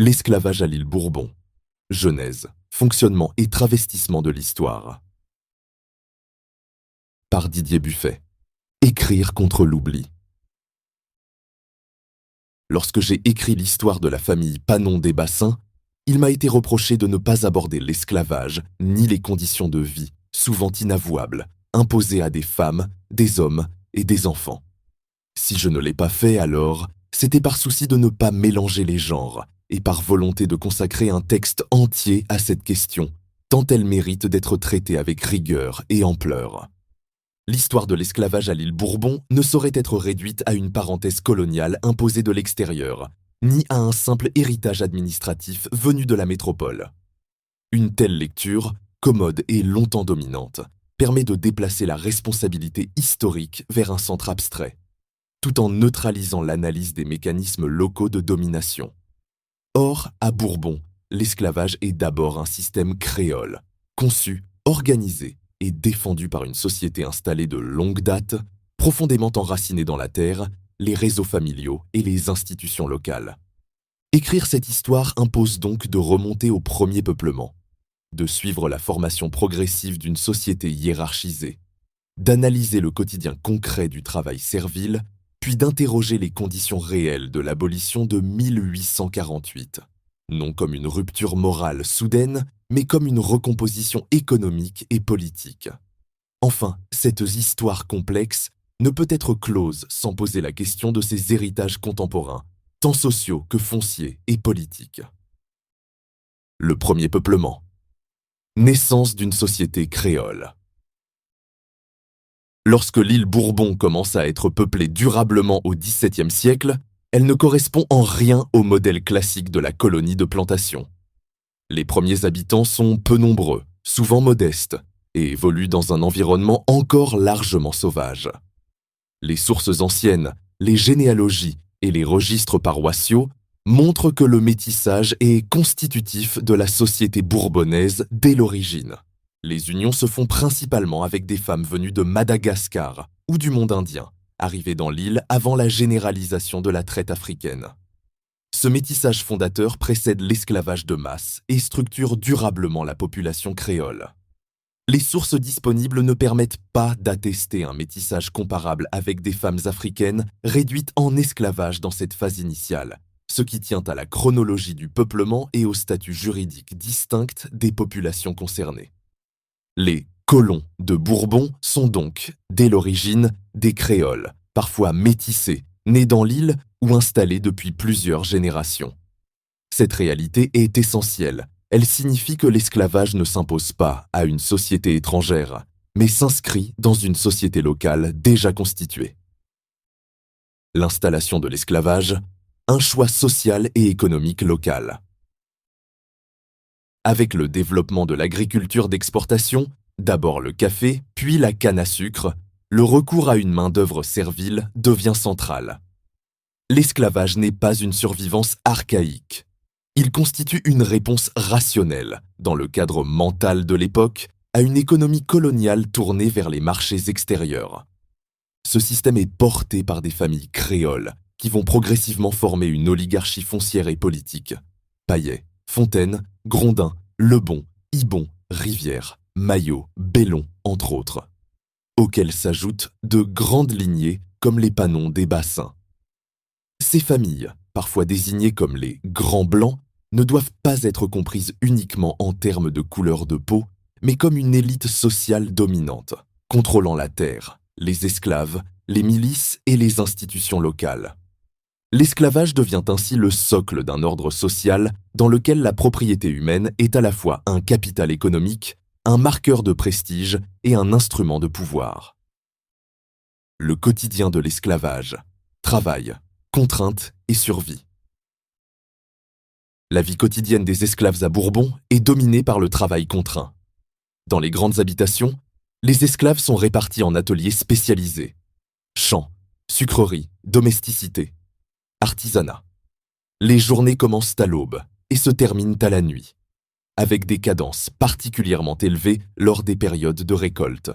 L'esclavage à l'île Bourbon. Genèse, fonctionnement et travestissement de l'histoire. Par Didier Buffet. Écrire contre l'oubli. Lorsque j'ai écrit l'histoire de la famille Panon des Bassins, il m'a été reproché de ne pas aborder l'esclavage ni les conditions de vie, souvent inavouables, imposées à des femmes, des hommes et des enfants. Si je ne l'ai pas fait alors, c'était par souci de ne pas mélanger les genres et par volonté de consacrer un texte entier à cette question, tant elle mérite d'être traitée avec rigueur et ampleur. L'histoire de l'esclavage à l'île Bourbon ne saurait être réduite à une parenthèse coloniale imposée de l'extérieur, ni à un simple héritage administratif venu de la métropole. Une telle lecture, commode et longtemps dominante, permet de déplacer la responsabilité historique vers un centre abstrait, tout en neutralisant l'analyse des mécanismes locaux de domination. Or, à Bourbon, l'esclavage est d'abord un système créole, conçu, organisé et défendu par une société installée de longue date, profondément enracinée dans la terre, les réseaux familiaux et les institutions locales. Écrire cette histoire impose donc de remonter au premier peuplement, de suivre la formation progressive d'une société hiérarchisée, d'analyser le quotidien concret du travail servile, puis d'interroger les conditions réelles de l'abolition de 1848, non comme une rupture morale soudaine, mais comme une recomposition économique et politique. Enfin, cette histoire complexe ne peut être close sans poser la question de ses héritages contemporains, tant sociaux que fonciers et politiques. Le premier peuplement. Naissance d'une société créole. Lorsque l'île Bourbon commence à être peuplée durablement au XVIIe siècle, elle ne correspond en rien au modèle classique de la colonie de plantation. Les premiers habitants sont peu nombreux, souvent modestes, et évoluent dans un environnement encore largement sauvage. Les sources anciennes, les généalogies et les registres paroissiaux montrent que le métissage est constitutif de la société bourbonnaise dès l'origine. Les unions se font principalement avec des femmes venues de Madagascar ou du monde indien, arrivées dans l'île avant la généralisation de la traite africaine. Ce métissage fondateur précède l'esclavage de masse et structure durablement la population créole. Les sources disponibles ne permettent pas d'attester un métissage comparable avec des femmes africaines réduites en esclavage dans cette phase initiale, ce qui tient à la chronologie du peuplement et au statut juridique distinct des populations concernées. Les colons de Bourbon sont donc, dès l'origine, des créoles, parfois métissés, nés dans l'île ou installés depuis plusieurs générations. Cette réalité est essentielle. Elle signifie que l'esclavage ne s'impose pas à une société étrangère, mais s'inscrit dans une société locale déjà constituée. L'installation de l'esclavage, un choix social et économique local. Avec le développement de l'agriculture d'exportation, d'abord le café, puis la canne à sucre, le recours à une main-d'œuvre servile devient central. L'esclavage n'est pas une survivance archaïque. Il constitue une réponse rationnelle, dans le cadre mental de l'époque, à une économie coloniale tournée vers les marchés extérieurs. Ce système est porté par des familles créoles, qui vont progressivement former une oligarchie foncière et politique. Paillet, Fontaine, Grondin, Lebon, Ibon, Rivière, Maillot, Bellon, entre autres, auxquels s'ajoutent de grandes lignées comme les Panon des Bassins. Ces familles, parfois désignées comme les Grands Blancs, ne doivent pas être comprises uniquement en termes de couleur de peau, mais comme une élite sociale dominante, contrôlant la terre, les esclaves, les milices et les institutions locales. L'esclavage devient ainsi le socle d'un ordre social dans lequel la propriété humaine est à la fois un capital économique, un marqueur de prestige et un instrument de pouvoir. Le quotidien de l'esclavage, travail, contrainte et survie. La vie quotidienne des esclaves à Bourbon est dominée par le travail contraint. Dans les grandes habitations, les esclaves sont répartis en ateliers spécialisés. Champs, sucreries, domesticité, artisanat. Les journées commencent à l'aube et se terminent à la nuit, avec des cadences particulièrement élevées lors des périodes de récolte.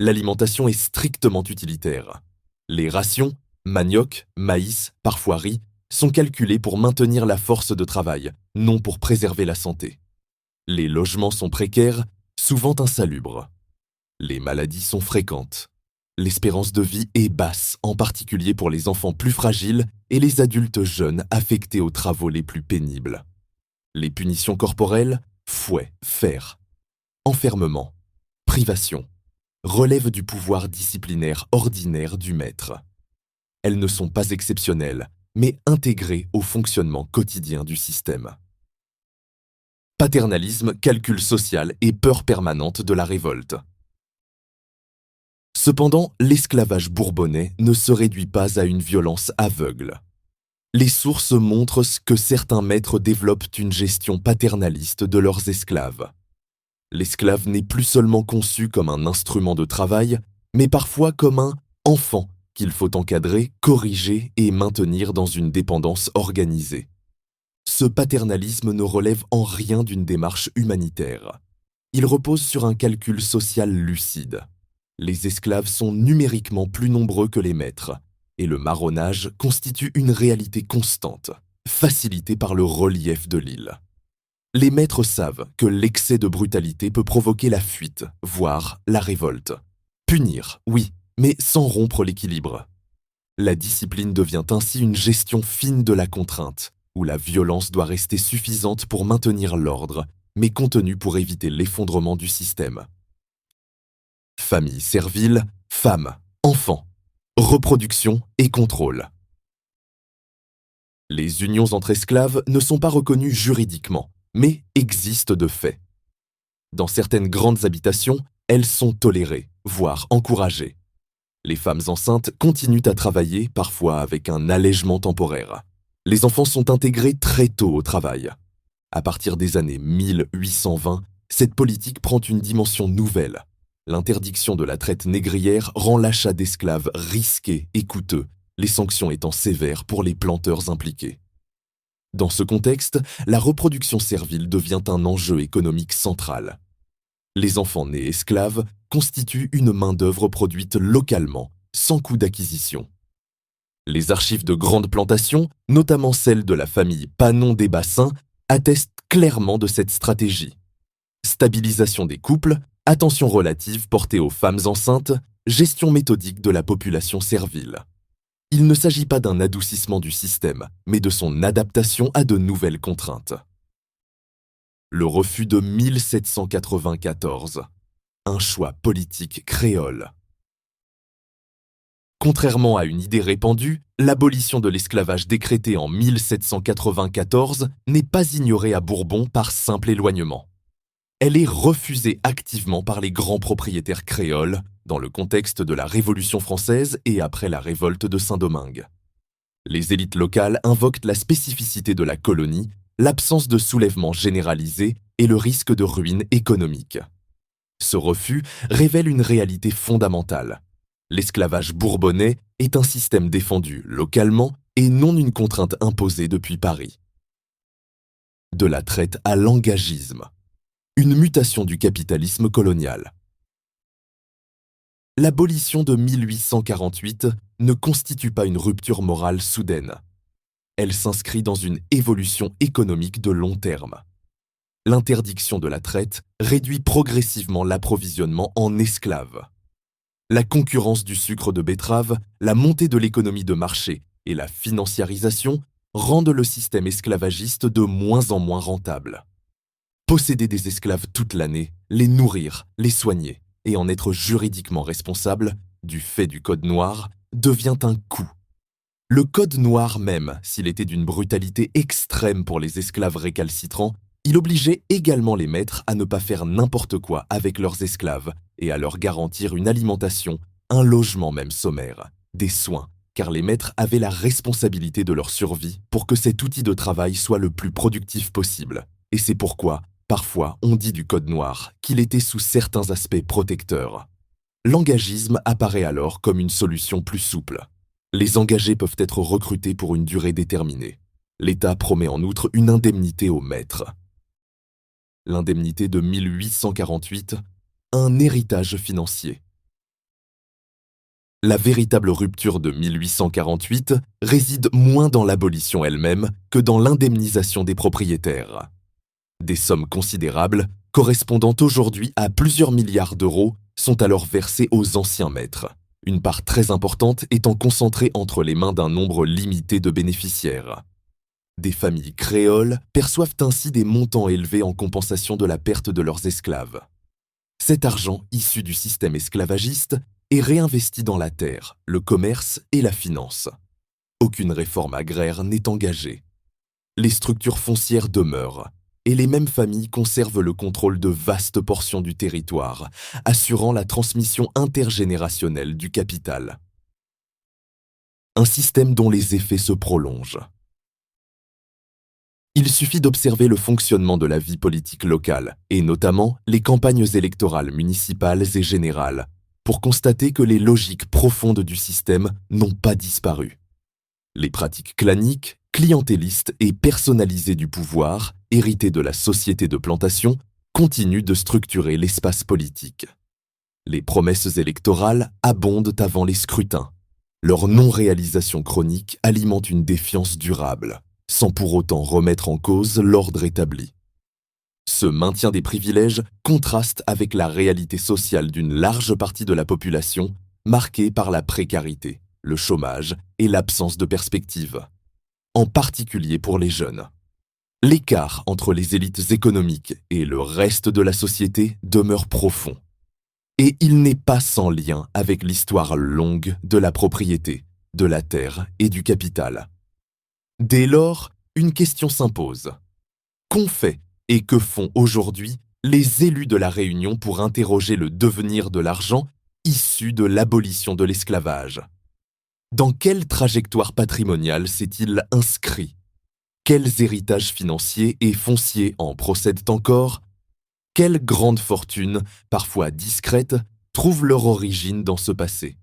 L'alimentation est strictement utilitaire. Les rations, manioc, maïs, parfois riz, sont calculés pour maintenir la force de travail, non pour préserver la santé. Les logements sont précaires, souvent insalubres. Les maladies sont fréquentes. L'espérance de vie est basse, en particulier pour les enfants plus fragiles et les adultes jeunes affectés aux travaux les plus pénibles. Les punitions corporelles, fouet, fer, enfermement, privation, relèvent du pouvoir disciplinaire ordinaire du maître. Elles ne sont pas exceptionnelles, mais intégrées au fonctionnement quotidien du système. Paternalisme, calcul social et peur permanente de la révolte. Cependant, l'esclavage bourbonnais ne se réduit pas à une violence aveugle. Les sources montrent que certains maîtres développent une gestion paternaliste de leurs esclaves. L'esclave n'est plus seulement conçu comme un instrument de travail, mais parfois comme un enfant qu'il faut encadrer, corriger et maintenir dans une dépendance organisée. Ce paternalisme ne relève en rien d'une démarche humanitaire. Il repose sur un calcul social lucide. Les esclaves sont numériquement plus nombreux que les maîtres, et le marronnage constitue une réalité constante, facilitée par le relief de l'île. Les maîtres savent que l'excès de brutalité peut provoquer la fuite, voire la révolte. Punir, oui, mais sans rompre l'équilibre. La discipline devient ainsi une gestion fine de la contrainte, où la violence doit rester suffisante pour maintenir l'ordre, mais contenue pour éviter l'effondrement du système. Famille servile, femmes, enfants, reproduction et contrôle. Les unions entre esclaves ne sont pas reconnues juridiquement, mais existent de fait. Dans certaines grandes habitations, elles sont tolérées, voire encouragées. Les femmes enceintes continuent à travailler, parfois avec un allègement temporaire. Les enfants sont intégrés très tôt au travail. À partir des années 1820, cette politique prend une dimension nouvelle. L'interdiction de la traite négrière rend l'achat d'esclaves risqué et coûteux, les sanctions étant sévères pour les planteurs impliqués. Dans ce contexte, la reproduction servile devient un enjeu économique central. Les enfants nés esclaves constituent une main-d'œuvre produite localement, sans coût d'acquisition. Les archives de grandes plantations, notamment celles de la famille Panon des Bassins, attestent clairement de cette stratégie. Stabilisation des couples, attention relative portée aux femmes enceintes, gestion méthodique de la population servile. Il ne s'agit pas d'un adoucissement du système, mais de son adaptation à de nouvelles contraintes. Le refus de 1794. Un choix politique créole. Contrairement à une idée répandue, l'abolition de l'esclavage décrétée en 1794 n'est pas ignorée à Bourbon par simple éloignement. Elle est refusée activement par les grands propriétaires créoles dans le contexte de la Révolution française et après la révolte de Saint-Domingue. Les élites locales invoquent la spécificité de la colonie, l'absence de soulèvement généralisé et le risque de ruine économique. Ce refus révèle une réalité fondamentale. L'esclavage bourbonnais est un système défendu localement et non une contrainte imposée depuis Paris. De la traite à l'engagisme. Une mutation du capitalisme colonial. L'abolition de 1848 ne constitue pas une rupture morale soudaine. Elle s'inscrit dans une évolution économique de long terme. L'interdiction de la traite réduit progressivement l'approvisionnement en esclaves. La concurrence du sucre de betterave, la montée de l'économie de marché et la financiarisation rendent le système esclavagiste de moins en moins rentable. Posséder des esclaves toute l'année, les nourrir, les soigner et en être juridiquement responsable, du fait du Code noir, devient un coût. Le Code noir même, s'il était d'une brutalité extrême pour les esclaves récalcitrants, il obligeait également les maîtres à ne pas faire n'importe quoi avec leurs esclaves et à leur garantir une alimentation, un logement même sommaire, des soins, car les maîtres avaient la responsabilité de leur survie pour que cet outil de travail soit le plus productif possible. Et c'est pourquoi, parfois, on dit du Code noir qu'il était sous certains aspects protecteurs. L'engagisme apparaît alors comme une solution plus souple. Les engagés peuvent être recrutés pour une durée déterminée. L'État promet en outre une indemnité aux maîtres. L'indemnité de 1848, un héritage financier. La véritable rupture de 1848 réside moins dans l'abolition elle-même que dans l'indemnisation des propriétaires. Des sommes considérables, correspondant aujourd'hui à plusieurs milliards d'euros, sont alors versées aux anciens maîtres, une part très importante étant concentrée entre les mains d'un nombre limité de bénéficiaires. Des familles créoles perçoivent ainsi des montants élevés en compensation de la perte de leurs esclaves. Cet argent, issu du système esclavagiste, est réinvesti dans la terre, le commerce et la finance. Aucune réforme agraire n'est engagée. Les structures foncières demeurent, et les mêmes familles conservent le contrôle de vastes portions du territoire, assurant la transmission intergénérationnelle du capital. Un système dont les effets se prolongent. Il suffit d'observer le fonctionnement de la vie politique locale, et notamment les campagnes électorales municipales et générales, pour constater que les logiques profondes du système n'ont pas disparu. Les pratiques claniques, clientélistes et personnalisées du pouvoir, héritées de la société de plantation, continuent de structurer l'espace politique. Les promesses électorales abondent avant les scrutins. Leur non-réalisation chronique alimente une défiance durable, sans pour autant remettre en cause l'ordre établi. Ce maintien des privilèges contraste avec la réalité sociale d'une large partie de la population, marquée par la précarité, le chômage et l'absence de perspective, en particulier pour les jeunes. L'écart entre les élites économiques et le reste de la société demeure profond. Et il n'est pas sans lien avec l'histoire longue de la propriété, de la terre et du capital. Dès lors, une question s'impose. Qu'ont fait et que font aujourd'hui les élus de la Réunion pour interroger le devenir de l'argent issu de l'abolition de l'esclavage? Dans quelle trajectoire patrimoniale s'est-il inscrit? Quels héritages financiers et fonciers en procèdent encore? Quelles grandes fortunes, parfois discrètes, trouvent leur origine dans ce passé?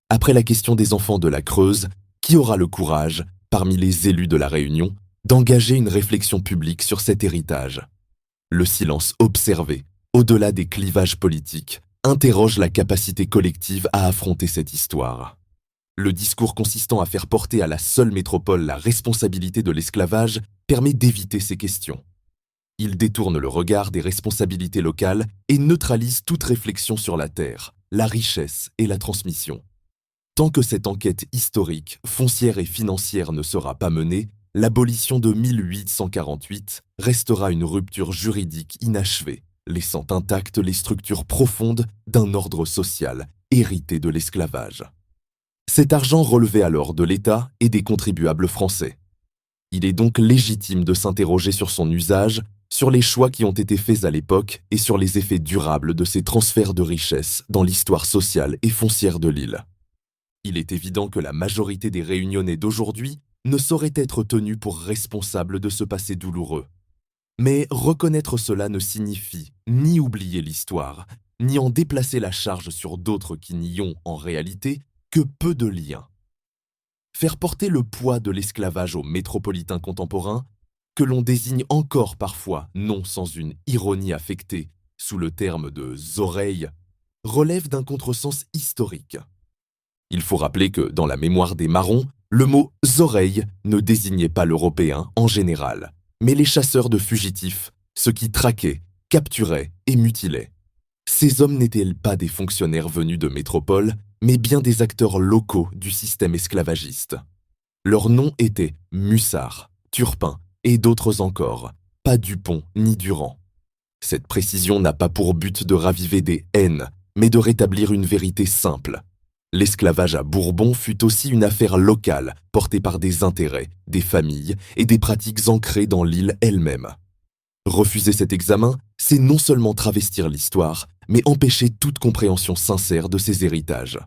Après la question des enfants de la Creuse, qui aura le courage, parmi les élus de la Réunion, d'engager une réflexion publique sur cet héritage? Le silence observé, au-delà des clivages politiques, interroge la capacité collective à affronter cette histoire. Le discours consistant à faire porter à la seule métropole la responsabilité de l'esclavage permet d'éviter ces questions. Il détourne le regard des responsabilités locales et neutralise toute réflexion sur la terre, la richesse et la transmission. Tant que cette enquête historique, foncière et financière ne sera pas menée, l'abolition de 1848 restera une rupture juridique inachevée, laissant intactes les structures profondes d'un ordre social hérité de l'esclavage. Cet argent relevait alors de l'État et des contribuables français. Il est donc légitime de s'interroger sur son usage, sur les choix qui ont été faits à l'époque et sur les effets durables de ces transferts de richesses dans l'histoire sociale et foncière de l'île. Il est évident que la majorité des Réunionnais d'aujourd'hui ne sauraient être tenus pour responsables de ce passé douloureux. Mais reconnaître cela ne signifie ni oublier l'histoire, ni en déplacer la charge sur d'autres qui n'y ont, en réalité, que peu de liens. Faire porter le poids de l'esclavage aux métropolitains contemporains, que l'on désigne encore parfois, non sans une ironie affectée, sous le terme de « oreilles », relève d'un contresens historique. Il faut rappeler que, dans la mémoire des Marrons, le mot « oreilles » ne désignait pas l'Européen en général, mais les chasseurs de fugitifs, ceux qui traquaient, capturaient et mutilaient. Ces hommes n'étaient pas des fonctionnaires venus de métropole, mais bien des acteurs locaux du système esclavagiste. Leurs noms étaient Mussard, Turpin et d'autres encore, pas Dupont ni Durand. Cette précision n'a pas pour but de raviver des haines, mais de rétablir une vérité simple. L'esclavage à Bourbon fut aussi une affaire locale, portée par des intérêts, des familles et des pratiques ancrées dans l'île elle-même. Refuser cet examen, c'est non seulement travestir l'histoire, mais empêcher toute compréhension sincère de ses héritages.